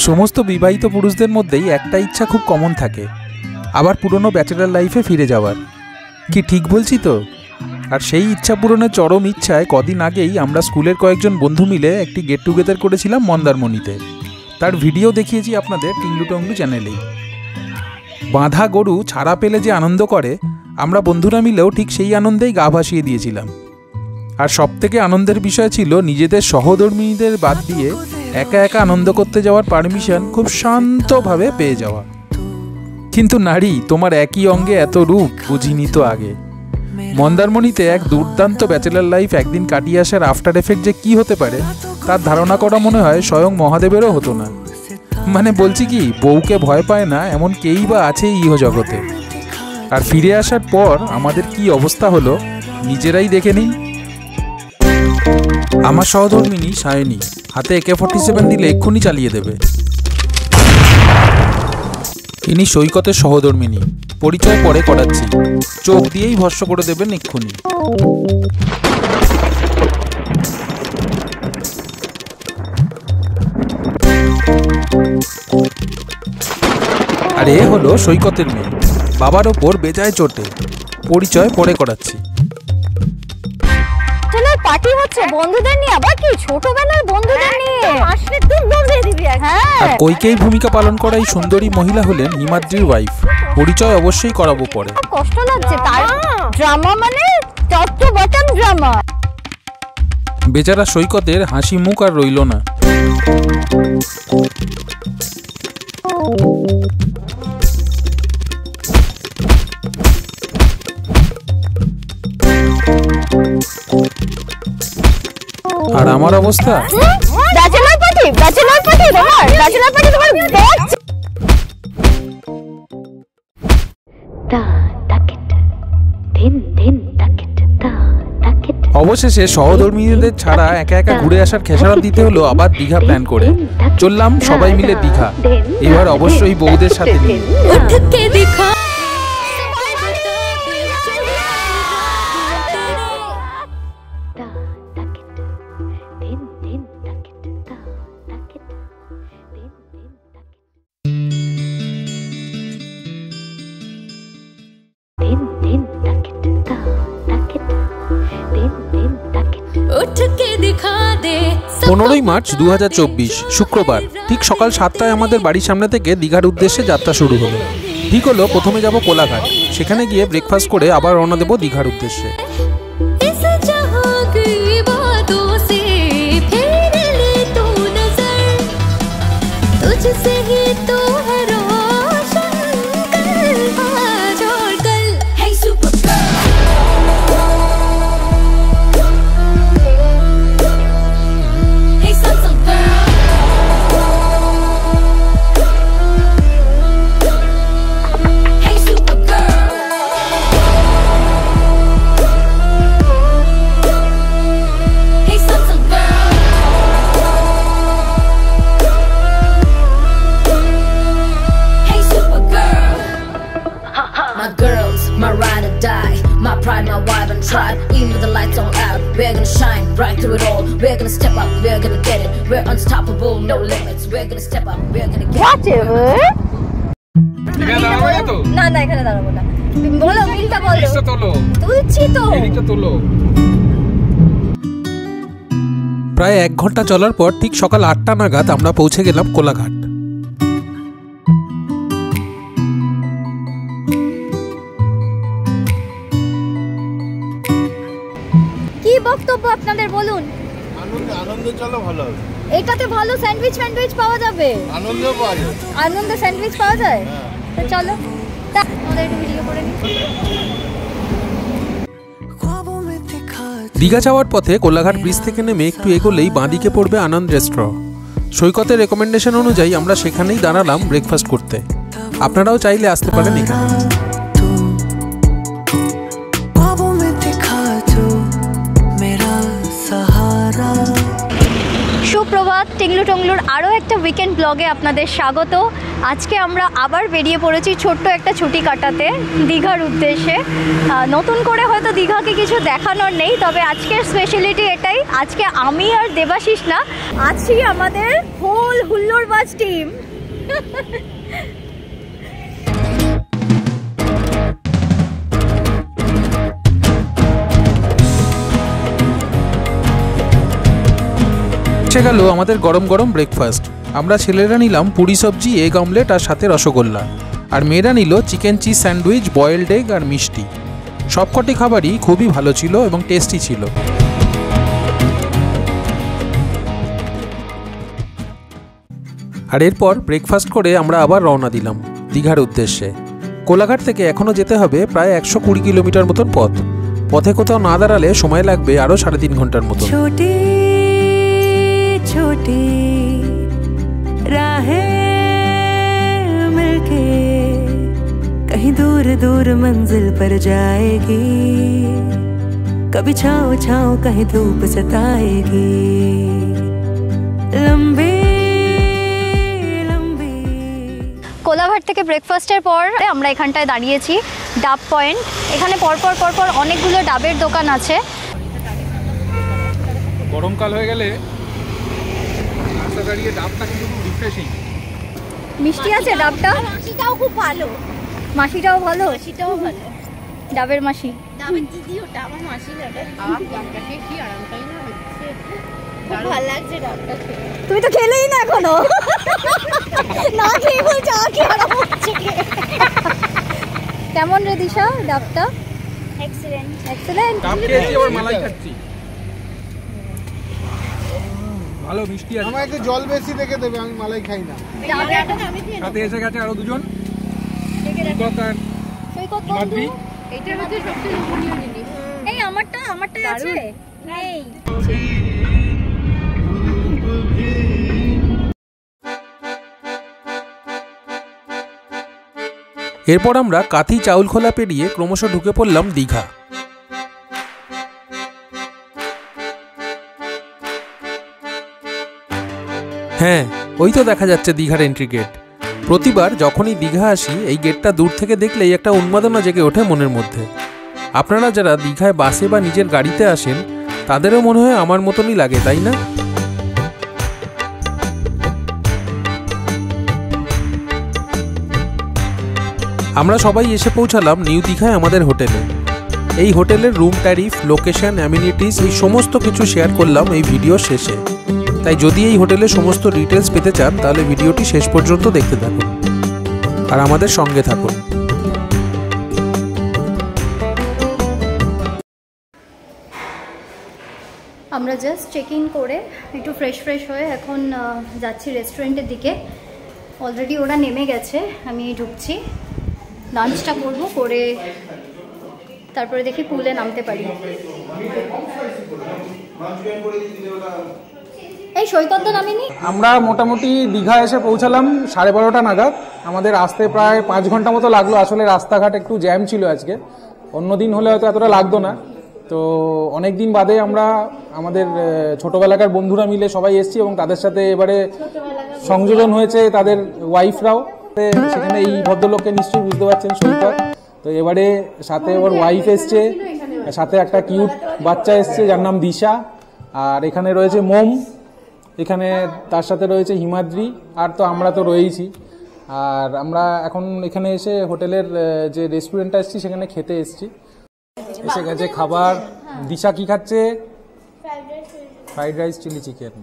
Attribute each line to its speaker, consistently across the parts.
Speaker 1: সমস্ত বিবাহিত পুরুষদের মধ্যেই একটা ইচ্ছা খুব কমন থাকে, আবার পুরনো ব্যাচেলার লাইফে ফিরে যাওয়ার। কি ঠিক বলছি তো? আর সেই ইচ্ছা পূরণের চরম ইচ্ছায় কদিন আগেই আমরা স্কুলের কয়েকজন বন্ধু মিলে একটি গেট টুগেদার করেছিলাম মন্দারমণিতে। তার ভিডিও দেখিয়েছি আপনাদের টিংলু টংলু চ্যানেলেই। বাঁধা গরু ছাড়া পেলে যে আনন্দ করে, আমরা বন্ধুরা মিলেও ঠিক সেই আনন্দেই গা ভাসিয়ে দিয়েছিলাম। আর সবথেকে আনন্দের বিষয় ছিল নিজেদের সহধর্মিনীদের বাদ দিয়ে একা একা আনন্দ করতে যাওয়ার পারমিশন খুব শান্তভাবে পেয়ে যাওয়া। কিন্তু নারী, তোমার একই অঙ্গে এত রূপ বুঝিনি তো আগে। মন্দারমণিতে এক দুর্দান্ত ব্যাচেলার লাইফ একদিন কাটিয়ে আসার আফটার এফেক্ট যে কি হতে পারে তার ধারণা করা মনে হয় স্বয়ং মহাদেবেরও হতো না। মানে বলছি কি, বউকে ভয় পায় না এমন কেই বা আছে ইহজগতে। আর ফিরে আসার পর আমাদের কি অবস্থা হলো নিজেরাই দেখে নিন। আমার সহধর্মিনী সায়নী হাতে AK-47 দিলে এক্ষুনি চালিয়ে দেবে। ইনি সৈকতের সহধর্মিনী, পরিচয় পরে করাচ্ছি, চোখ দিয়েই ভস্ম করে দেবেন এক্ষুনি। আর এ হলো সৈকতের মেয়ে, বাবার ওপর বেজায় চোটে, পরিচয় পরে করাচ্ছি।
Speaker 2: পার্টি হচ্ছে বন্ধুদের নিয়ে, আবার কি ছোটবেলার বন্ধুদের নিয়ে আসলে তুই বন্ধুদের দিবি। হ্যাঁ,
Speaker 1: আর কইকেই ভূমিকা পালন করা এই সুন্দরী মহিলা হলেন হিমাদ্রির ওয়াইফ। পরিচয় অবশ্যই করাবো পরে।
Speaker 2: কষ্ট লাগছে তার, ড্রামা মানে টপ টু বটম ড্রামা।
Speaker 1: বেচারা সৈকতের হাসি মুখ আর রইল না। আর আমার অবস্থা,
Speaker 2: ব্যাচেলর পার্টি তোমার ব্যাচ।
Speaker 1: অবশেষে সহধর্মীদের ছাড়া একা একা ঘুরে আসার খেসারত দিতে হলো আবার দীঘা প্ল্যান করে। চললাম সবাই মিলে দীঘা, এবার অবশ্যই বউদের সাথে নিয়ে। মার্চ 2024 শুক্রবার ঠিক সকাল 7টায় আমাদের বাড়ির সামনে থেকে দীঘার উদ্দেশ্যে যাত্রা শুরু হলো। ঠিক হলো প্রথমে যাব কোলাঘাট, সেখানে গিয়ে ব্রেকফাস্ট করে আবার রওনা দেব দীঘার উদ্দেশ্যে। প্রায় 1 ঘন্টা চলার পর ঠিক সকাল 8টা নাগাদ আমরা পৌঁছে গেলাম কোলাঘাট।
Speaker 2: কি বক্তব্য আপনাদের বলুন?
Speaker 3: আনন্দে চলো ভালো হবে।
Speaker 2: এটাতে ভালো স্যান্ডউইচ পাওয়া যাবে, আনন্দে পাওয়া যায়, আনন্দে স্যান্ডউইচ পাওয়া যায়। তো চলো আমাদের একটু ভিডিও করে নিই।
Speaker 1: দীঘা যাওয়ার পথে কোলাঘাট ব্রিজ থেকে নেমে একটু এগোলেই বাঁদিকে পড়বে আনন্দ রেস্টুরেন্ট। সৈকতের রেকমেন্ডেশন অনুযায়ী আমরা সেখানেই দাঁড়ালাম ব্রেকফাস্ট করতে। আপনারাও চাইলে আসতে পারেন এখানে।
Speaker 2: সুপ্রভাত। সুপ্রভাত, টিংলু টংলুর আরও একটা উইকেন্ড ব্লগে আপনাদের স্বাগত। আজকে আমরা আবার বেরিয়ে পড়েছি ছোট্ট একটা ছুটি কাটাতে দীঘার উদ্দেশ্যে। নতুন করে হয়তো দীঘাকে কিছু দেখানোর নেই, তবে আজকের স্পেশালিটি এটাই, আজকে আমি আর দেবাশিস না, আছি আমাদের হোল হুল্লোড়বাজ টিম।
Speaker 1: এসে গেল আমাদের গরম গরম ব্রেকফাস্ট। আমরা ছেলেরা নিলাম পুরি সবজি, এগ অমলেট আর সাথে রসগোল্লা, আর মেয়েরা নিল chicken cheese sandwich, boiled egg আর মিষ্টি। সবকটি খাবারই খুবই ভালো ছিল এবং টেস্টি ছিল। আর এরপর ব্রেকফাস্ট করে আমরা আবার রওনা দিলাম দীঘার উদ্দেশ্যে। কোলাঘাট থেকে এখনও যেতে হবে প্রায় 120 কিলোমিটার মতন পথ। পথে কোথাও না দাঁড়ালে সময় লাগবে আরও 3.5 ঘন্টার মতো।
Speaker 4: छोटी राहें मिलके कहीं दूर दूर मंजिल पर जाएगी, कभी छाँव छाँव कहीं धूप सताएगी, लंबी लंबी।
Speaker 2: কোলাঘাট থেকে ব্রেকফাস্টের পর আমরা এখানটায় দাঁড়িয়েছি ডাব পয়েন্ট। এখানে পরপর পরপর অনেকগুলো ডাবের দোকান আছে।
Speaker 1: গরমকাল হয়ে গেলে দাঁড়িয়ে ডাবটা কিন্তু রিফ্রেশিং।
Speaker 2: মিষ্টি আছে ডাবটা,
Speaker 5: মাসিটাও খুব ভালো,
Speaker 2: মাসিটাও ভালো,
Speaker 5: মাসিটাও ভালো,
Speaker 2: ডাবের মাসি,
Speaker 5: ডাবের দিদি ওটা আমার মাসি ডাবের খাওয়া। ডাবটা খেয়ে কি আরামটাই না হচ্ছে, খুব ভালো লাগছে ডাবটা খেয়ে।
Speaker 2: তুমি তো খেলেই না এখনো, না খেয়ে বলছো কি আরাম হচ্ছে। কেমন রে দিশা ডাবটা?
Speaker 5: Excellent
Speaker 2: excellent.
Speaker 1: ডাব খেয়েছি, আবার মালাই খাচ্ছি, ভালো মিষ্টি আছে।
Speaker 3: আমাকে জল বেশি দেখে দেবে, আমি মালাই খাই না।
Speaker 5: ডাবটা আমি খেয়ে
Speaker 1: সাথে এসে গেছে আরো দুজন।
Speaker 2: সৈকত বন্ধু,
Speaker 5: এইটার মধ্যে সবচেয়ে লোভনীয় জিনিস
Speaker 2: এই আমারটাই আছে। এই
Speaker 1: এরপর আমরা কাথি চাউলখোলা পেরিয়ে ক্রমশ ঢুকে পড়লাম দীঘা। হ্যাঁ, ওই তো দেখা যাচ্ছে দীঘার এন্ট্রি গেট। প্রতিবার যখনই দীঘা আসি এই গেটটা দূর থেকে দেখলেই একটা উন্মাদনা জেগে ওঠে মনের মধ্যে। আপনারা যারা দীঘায় বাসে বা নিজের গাড়িতে আসেন তাদেরও মনে হয় আমার মতনই লাগে, তাই না? আমরা সবাই এসে পৌঁছালাম নিউ দীঘায় আমাদের হোটেলে। এই হোটেলের রুম ট্যারিফ, লোকেশন, অ্যামিনিটিস এই সমস্ত কিছু শেয়ার করলাম এই ভিডিওর শেষে। তাই যদি এই হোটেলের সমস্ত ডিটেলস পেতে চান তাহলে ভিডিওটি শেষ পর্যন্ত দেখতে থাকুন আর আমাদের সঙ্গে থাকুন।
Speaker 2: আমরা জাস্ট চেক ইন করে একটু ফ্রেশ হয়ে এখন যাচ্ছি রেস্টুরেন্টের দিকে। অলরেডি ওরা নেমে গেছে, আমি ঢুকছি, লাঞ্চটা করবো, করে তারপরে দেখি পুলে নামতে পারি। এই সৈকত নামিনি।
Speaker 1: আমরা মোটামুটি দীঘা এসে পৌঁছালাম 12:30 নাগাদ। আমাদের আসতে প্রায় 5 ঘন্টা মতো লাগলো। আসলে রাস্তাঘাট একটু জ্যাম ছিল আজকে, অন্যদিন হলে হয়তো এতটা লাগতো না। তো অনেক দিন বাদে আমরা আমাদের ছোটবেলাকার বন্ধুরা মিলে সবাই এসেছি এবং তাদের সাথে এবারে সংযোজন হয়েছে তাদের ওয়াইফরাও। সেখানে এই ভদ্রলোককে নিশ্চয়ই বুঝতে পারছেন, সৈকত। তো এবারে সাথে ওর ওয়াইফ এসছে, সাথে একটা কিউট বাচ্চা এসছে যার নাম দিশা, আর এখানে রয়েছে মোম, এখানে তার সাথে রয়েছে হিমাদ্রি, আর তো আমরা তো রয়েইছি। আর আমরা এখন এখানে এসে হোটেলের যে রেস্টুরেন্টটা এসেছি সেখানে খেতে এসেছি। এসে গেছে খাবার। দিশা কি খাচ্ছে? Fried rice, chilli chicken.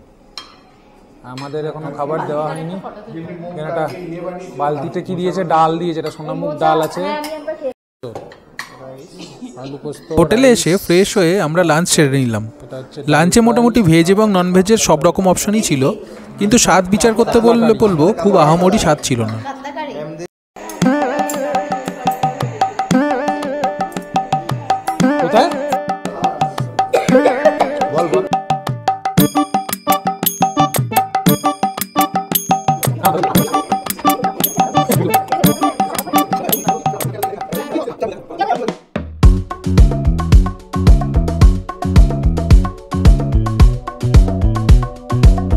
Speaker 1: আমাদের এখনো খাবার দেওয়া হয়নি। একটা বালতিতে কি দিয়েছে? ডাল দিয়েছে, এটা সোনামুখ ডাল আছে। হোটেলে এসে ফ্রেশ হয়ে আমরা লাঞ্চ সেরে নিলাম। লাঞ্চে মোটামুটি ভেজ এবং নন ভেজের সব রকম অপশনই ছিল, কিন্তু স্বাদ বিচার করতে বলবো খুব আহামরি স্বাদ ছিল না। কোথায় বল বল।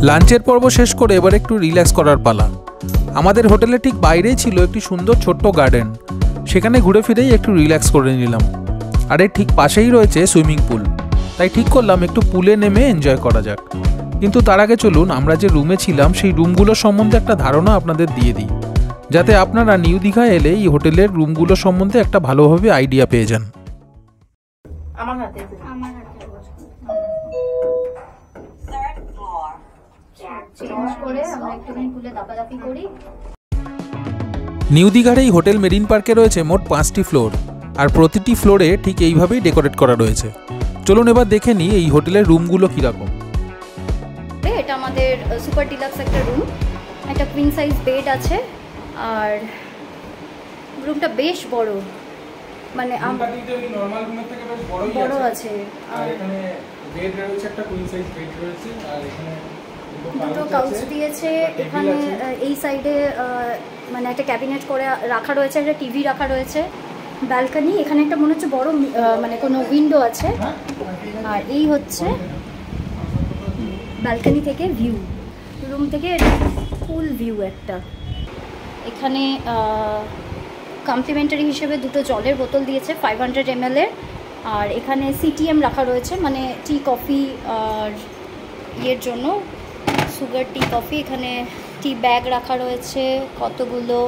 Speaker 1: লাঞ্চের পর্ব শেষ করে এবার একটু রিল্যাক্স করার পালা। আমাদের হোটেলের ঠিক বাইরেই ছিল একটি সুন্দর ছোট্ট গার্ডেন, সেখানে ঘুরে ফিরেই একটু রিল্যাক্স করে নিলাম। আর এর ঠিক পাশেই রয়েছে সুইমিং পুল, তাই ঠিক করলাম একটু পুলে নেমে এনজয় করা যাক। কিন্তু তার আগে চলুন আমরা যে রুমে ছিলাম সেই রুমগুলোর সম্বন্ধে একটা ধারণা আপনাদের দিয়ে দিই, যাতে আপনারা নিউ দীঘায় এলে এই হোটেলের রুমগুলো সম্বন্ধে একটা ভালোভাবে আইডিয়া পেয়ে যান।
Speaker 5: আমার হাতে
Speaker 1: নিউ দীঘার এই হোটেল মেরিন পার্কে রয়েছে মোট 5টি ফ্লোর, আর প্রতিটি ফ্লোরে ঠিক এইভাবেই ডেকোরেট করা রয়েছে। চলুন এবার দেখে নিই এই হোটেলের রুমগুলো কীরকম।
Speaker 2: এটা আমাদের সুপার ডিলাক্স একটা রুম, একটা কুইন সাইজ বেড আছে, আর রুমটা বেশ বড়, মানে বড় আছে। আর এখানে বেড রয়েছে, একটা কুইন সাইজ বেড রয়েছে, আর এখানে দুটো কাউচ দিয়েছে। এখানে এই সাইডে মানে একটা ক্যাবিনেট করে রাখা রয়েছে, একটা টিভি রাখা রয়েছে, ব্যালকনি, এখানে একটা মনে হচ্ছে বড় মানে কোনো উইন্ডো আছে। আর এই হচ্ছে ব্যালকনি থেকে ভিউ, রুম থেকে ফুল ভিউ একটা। এখানে কমপ্লিমেন্টারি হিসেবে দুটো জলের বোতল দিয়েছে 500 ml এর। আর এখানে সিটিএম রাখা রয়েছে, মানে টি কফি আর ইয়ের জন্য, সুগার টি কফি। এখানে টি ব্যাগ রাখা রয়েছে কতগুলো,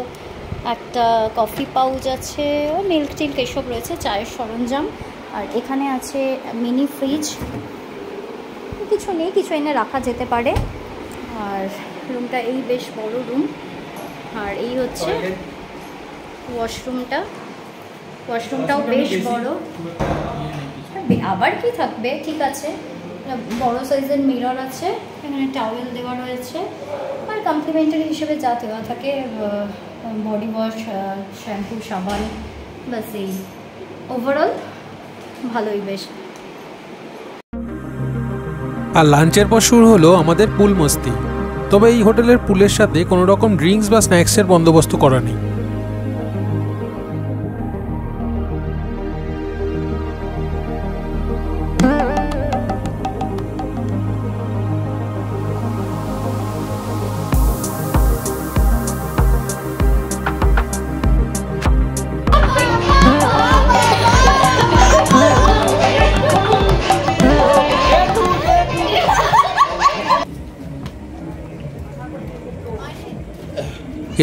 Speaker 2: একটা কফি পাউচ আছে, মিল্ক টিল্ক এসব রয়েছে, চায়ের সরঞ্জাম। আর এখানে আছে মিনি ফ্রিজ, কিছু নেই, কিছু এনে রাখা যেতে পারে। আর রুমটা এই বেশ বড় রুম। আর এই হচ্ছে ওয়াশরুমটাও বেশ বড়। আবার কি থাকবে, ঠিক আছে। বড় সাইজের মিরর আছে, এখানে টাওয়েল দেওয়া রয়েছে। আর কমপ্লিমেন্টারি হিসেবে যা দেওয়া থাকে, বডি ওয়াশ, শ্যাম্পু, সাবান, বাস এই। ওভারঅল ভালোই বেশ।
Speaker 1: আর লাঞ্চের পর শুরু হলো আমাদের পুল মস্তি। তবে এই হোটেলের পুলের সাথে কোনো রকম ড্রিঙ্কস বা স্ন্যাক্সের বন্দোবস্ত করা নেই।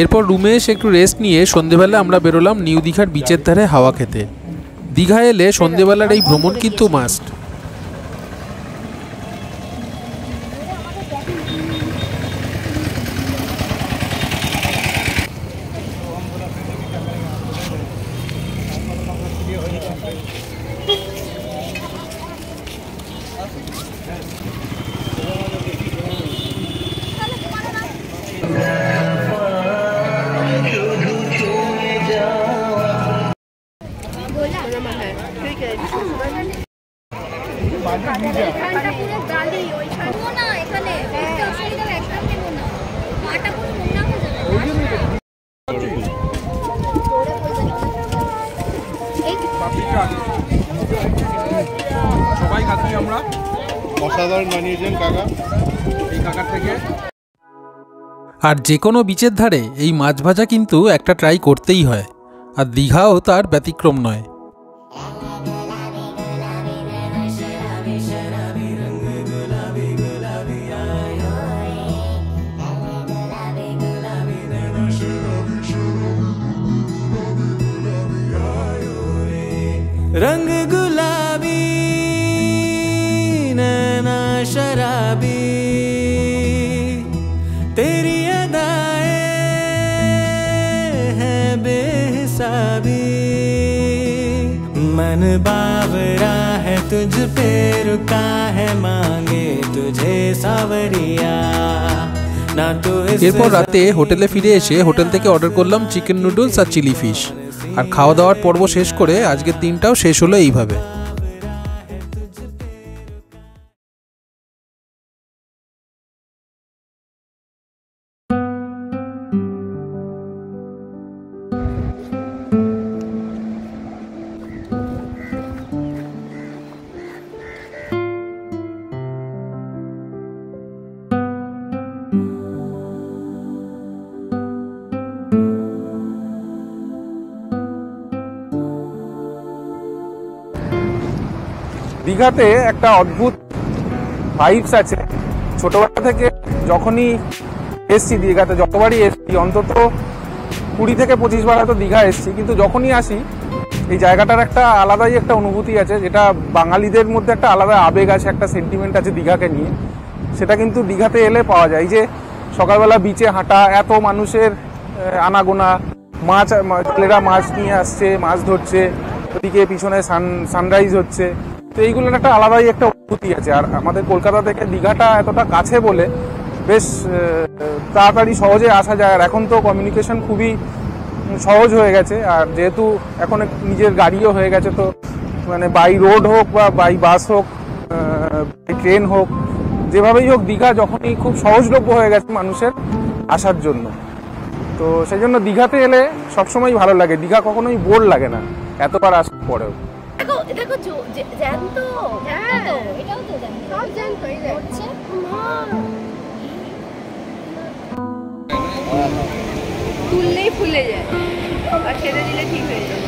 Speaker 1: এরপর রুমে এসে একটু রেস্ট নিয়ে সন্ধেবেলা আমরা বেরোলাম নিউ দীঘার বিচের ধারে হাওয়া খেতে। দীঘা এলে সন্ধেবেলার এই ভ্রমণ কিন্তু মাস্ট।
Speaker 3: সবাই খাচ্ছি আমরা, অসাধারণ বানিয়েছেন কাকা, এই কাকার থেকে।
Speaker 1: আর যে কোনো বিচের ধারে এই মাছ ভাজা কিন্তু একটা ট্রাই করতেই হয়, আর দীঘাও তার ব্যতিক্রম নয়।
Speaker 4: रंग गुलाबी नैना शराबी तेरी अदाएं हैं बेहिसाबी मन बावरा है तुझ पे रुका है मांगे तुझे सावरिया।
Speaker 1: এরপর রাতে হোটেলে ফিরে এসে হোটেল থেকে অর্ডার করলাম চিকেন নুডলস আর চিলি ফিশ। আর খাওয়া দাওয়ার পর্ব শেষ করে আজকের দিনটাও শেষ হলো এইভাবে। দীঘাতে একটা অদ্ভুত ভাইবস আছে। ছোটবেলা থেকে যখনই এসছি দীঘাতে, যতবারই এসছি, অন্তত 20 থেকে 25 বার হয়তো দীঘা এসছি, কিন্তু যখনই আসি এই জায়গাটার একটা আলাদাই একটা অনুভূতি আছে, যেটা বাঙালিদের মধ্যে একটা আলাদা আবেগ আছে, একটা সেন্টিমেন্ট আছে দীঘাকে নিয়ে। সেটা কিন্তু দীঘাতে এলে পাওয়া যায়। এই যে সকালবেলা বিচে হাঁটা, এত মানুষের আনাগোনা, ছেলেরা মাছ নিয়ে আসছে, মাছ ধরছে, ওদিকে পিছনে সানরাইজ হচ্ছে, তো এইগুলোর একটা আলাদাই একটা অনুভূতি আছে। আর আমাদের কলকাতা থেকে দীঘাটা এতটা কাছে বলে বেশ তাড়াতাড়ি সহজে আসা যায়। আর এখন তো কমিউনিকেশন খুবই সহজ হয়ে গেছে, আর যেহেতু এখন নিজের গাড়িও হয়ে গেছে, তো মানে বাই রোড হোক বা বাই বাস হোক, বাই ট্রেন হোক, যেভাবেই হোক দীঘা যখনই খুব সহজলভ্য হয়ে গেছে মানুষের আসার জন্য। তো সেই জন্য দীঘাতে এলে সবসময় ভালো লাগে, দীঘা কখনোই বোর লাগে না এতবার আসার পরেও।
Speaker 2: দেখো দেখো জ্যান্ত,
Speaker 5: হ্যাঁ
Speaker 2: এটাও তো জ্যান্ত,
Speaker 5: সব জ্যান্ত এই যে
Speaker 2: হচ্ছে
Speaker 5: তুললেই ফুলে যায় আর ছেড়ে দিলে ঠিক হয়ে যায়।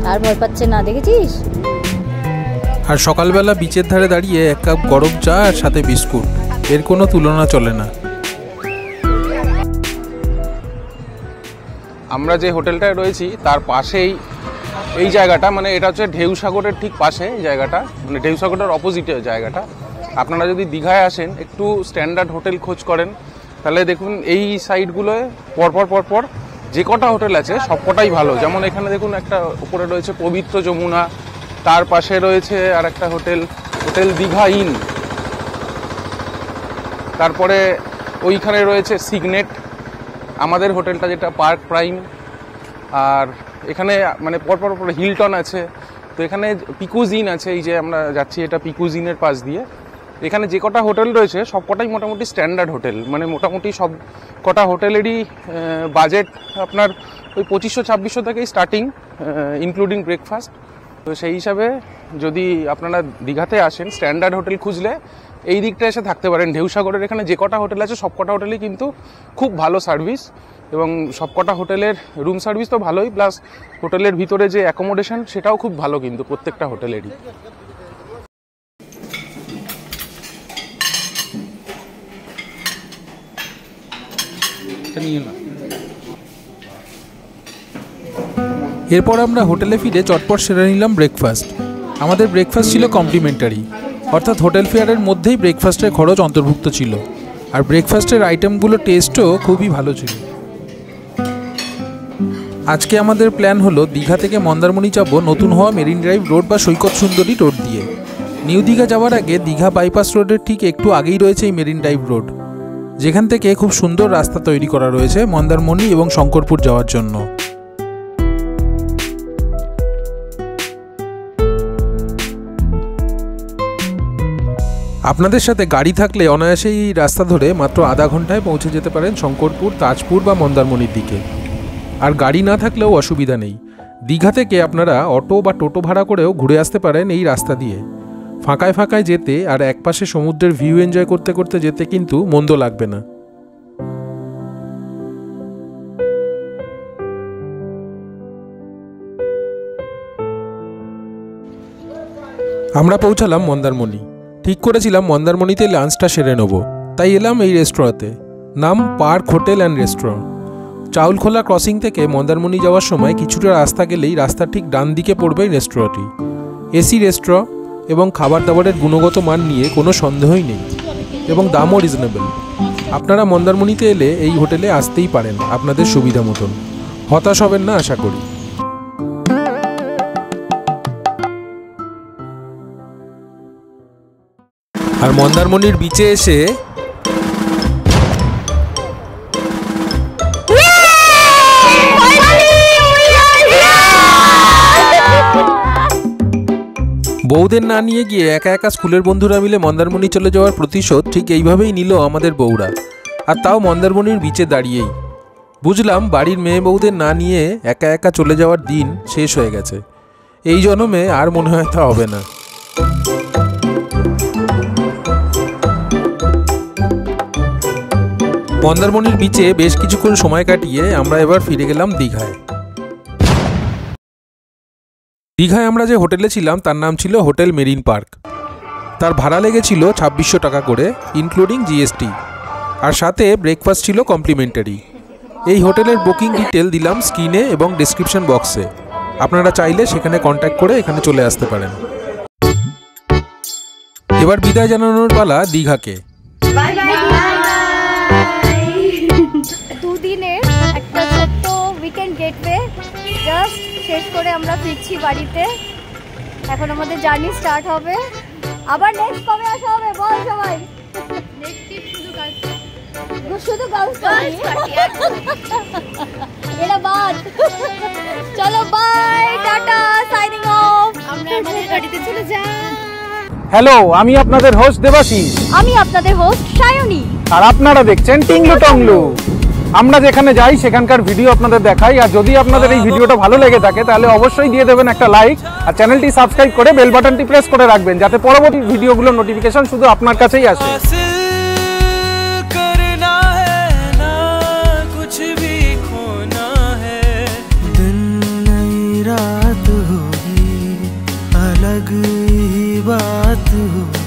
Speaker 2: আর ভয় পাচ্ছে না, দেখেছিস?
Speaker 1: আর সকালবেলা বিচের ধারে দাঁড়িয়ে 1 কাপ গরম চা আর সাথে বিস্কুট, এর কোনো তুলনা চলে না। আমরা যে হোটেলটায় রয়েছি তার পাশেই এই জায়গাটা, মানে এটা হচ্ছে ঢেউসাগরের ঠিক পাশে জায়গাটা, মানে ঢেউসাগরের অপোজিটে জায়গাটা। আপনারা যদি দীঘায় আসেন, একটু স্ট্যান্ডার্ড হোটেল খোঁজ করেন, তাহলে দেখুন এই সাইডগুলোয় পরপর যে কটা হোটেল আছে সব কটাই ভালো। যেমন এখানে দেখুন একটা উপরে রয়েছে পবিত্র যমুনা, তার পাশে রয়েছে আর একটা হোটেল দীঘা ইন, তারপরে ওইখানে রয়েছে সিগনেট, আমাদের হোটেলটা যেটা পার্ক প্রাইম, আর এখানে মানে পরপর হিলটন আছে। তো এখানে পিকুজ ইন আছে, এই যে আমরা যাচ্ছি এটা পিকুজ ইনের পাশ দিয়ে। এখানে যে কটা হোটেল রয়েছে সব কটাই মোটামুটি স্ট্যান্ডার্ড হোটেল, মানে মোটামুটি সব কটা হোটেলেরই বাজেট আপনার ওই 2500-2600 থেকেই স্টার্টিং, ইনক্লুডিং ব্রেকফাস্ট। তো সেই হিসাবে যদি আপনারা দীঘাতে আসেন, স্ট্যান্ডার্ড হোটেল খুঁজলে এই দিকটা এসে থাকতে পারেন। ঢেউসাগরের এখানে যে কটা হোটেল আছে সব কটা হোটেলই কিন্তু খুব ভালো সার্ভিস, এবং সব কটা হোটেলের রুম সার্ভিস তো ভালোই, প্লাস হোটেলের ভিতরে যে অ্যাকোমোডেশন সেটাও খুব ভালো কিন্তু প্রত্যেকটা হোটেলেরই। এরপর আমরা হোটেলে ফিরে চটপট সেরে নিলাম ব্রেকফাস্ট। আমাদের ব্রেকফাস্ট ছিল কমপ্লিমেন্টারি, অর্থাৎ হোটেল ফেয়ারের মধ্যেই ব্রেকফাস্টের খরচ অন্তর্ভুক্ত ছিল, আর ব্রেকফাস্টের আইটেমগুলো টেস্টও খুবই ভালো ছিল। আজকে আমাদের প্ল্যান হলো দীঘা থেকে মন্দারমণি যাবো নতুন হওয়া মেরিন ড্রাইভ রোড বা সৈকত সুন্দরী রোড দিয়ে। নিউ দীঘা যাওয়ার আগে দীঘা বাইপাস রোডের ঠিক একটু আগেই রয়েছে এই মেরিন ড্রাইভ রোড, যেখান থেকে খুব সুন্দর রাস্তা তৈরি করা রয়েছে মন্দারমণি এবং শঙ্করপুর যাওয়ার জন্য। আপনাদের সাথে গাড়ি থাকলে অনায়াসেই এই রাস্তা ধরে মাত্র আধা ঘন্টায় পৌঁছে যেতে পারেন শঙ্করপুর, তাজপুর বা মন্দারমণির দিকে। আর গাড়ি না থাকলেও অসুবিধা নেই, দীঘা থেকে আপনারা অটো বা টোটো ভাড়া করেও ঘুরে আসতে পারেন এই রাস্তা দিয়ে। ফাঁকায় যেতে আর একপাশে সমুদ্রের ভিউ এনজয় করতে করতে যেতে কিন্তু মন্দ লাগবে না। আমরা পৌঁছালাম মন্দারমণি। ঠিক করেছিলাম মন্দারমণিতে লাঞ্চটা সেরে নেব, তাই এলাম এই রেস্টুরেন্টে, নাম park hotel and restaurant. Chaulkhola crossing থেকে মন্দারমণি যাওয়ার সময় কিছুটা রাস্তা গেলেই রাস্তার ঠিক ডান দিকে পড়বে এই রেস্টুরেন্টটি। এসি রেস্টুরেন্ট এবং খাবার দাবারের গুণগত মান নিয়ে কোনো সন্দেহই নেই, এবং দামও রিজনেবল। আপনারা মন্দারমণিতে এলে এই হোটেলে আসতেই পারেন আপনাদের সুবিধা মতন, হতাশ হবেন না আশা করি। আর মন্দারমণির বিচে এসে বউদের না নিয়ে গিয়ে একা স্কুলের বন্ধুরা মিলে মন্দারমণি চলে যাওয়ার প্রতিশোধ ঠিক এইভাবেই নিল আমাদের বউরা, আর তাও মন্দারমণির বিচে দাঁড়িয়েই। বুঝলাম বাড়ির মেয়ে বউদের না নিয়ে একা চলে যাওয়ার দিন শেষ হয়ে গেছে, এই জন্মে আর মনে হয় তা হবে না। মন্দারমণির বিচে বেশ কিছুক্ষণ সময় কাটিয়ে আমরা এবার ফিরে গেলাম দীঘায়। দীঘায় আমরা যে হোটেলে ছিলাম তার নাম ছিল হোটেল মেরিন পার্ক। তার ভাড়া লেগেছিল 2600 টাকা করে ইনক্লুডিং জিএসটি, আর সাথে ব্রেকফাস্ট ছিল কমপ্লিমেন্টারি। এই হোটেলের বুকিং ডিটেল দিলাম স্ক্রিনে এবং ডেসক্রিপশন বক্সে, আপনারা চাইলে সেখানে কন্ট্যাক্ট করে এখানে চলে আসতে পারেন। এবার বিদায় জানানোর পালা দীঘাকে।
Speaker 2: দুদিনের একটা ছোট্ট উইকেন্ড গেটওয়ে জাস্ট শেষ করে আমরা ফিরছি বাড়িতে। এখন আমাদের জার্নি স্টার্ট হবে। আবার নেক্সট কবে আসা হবে বল সবাই? শুধু গার্লস পার্টি এরা বাদ। চলো বাই টাটা, সাইনিং অফ।
Speaker 5: আমরা আমাদের গাড়িতে চলে যাই।
Speaker 6: হ্যালো, আমি আপনাদের হোস্ট দেবাশিস।
Speaker 2: আমি আপনাদের হোস্ট সায়নী।
Speaker 6: আর আপনারা দেখছেন টিংলু টংলু। আমরা যেখানে যাই সেখানকার ভিডিও আপনাদের দেখাই। আর যদি আপনাদের এই ভিডিওটা ভালো লেগে থাকে তাহলে অবশ্যই দিয়ে দেবেন একটা লাইক, আর চ্যানেলটি সাবস্ক্রাইব করে বেল বাটনটি প্রেস করে রাখবেন যাতে পরবর্তী ভিডিওগুলোর নোটিফিকেশন শুধু আপনার কাছেই আসে।
Speaker 4: करना है ना कुछ भी खोना है, दिन नई रात होगी अलग ही बात होगी।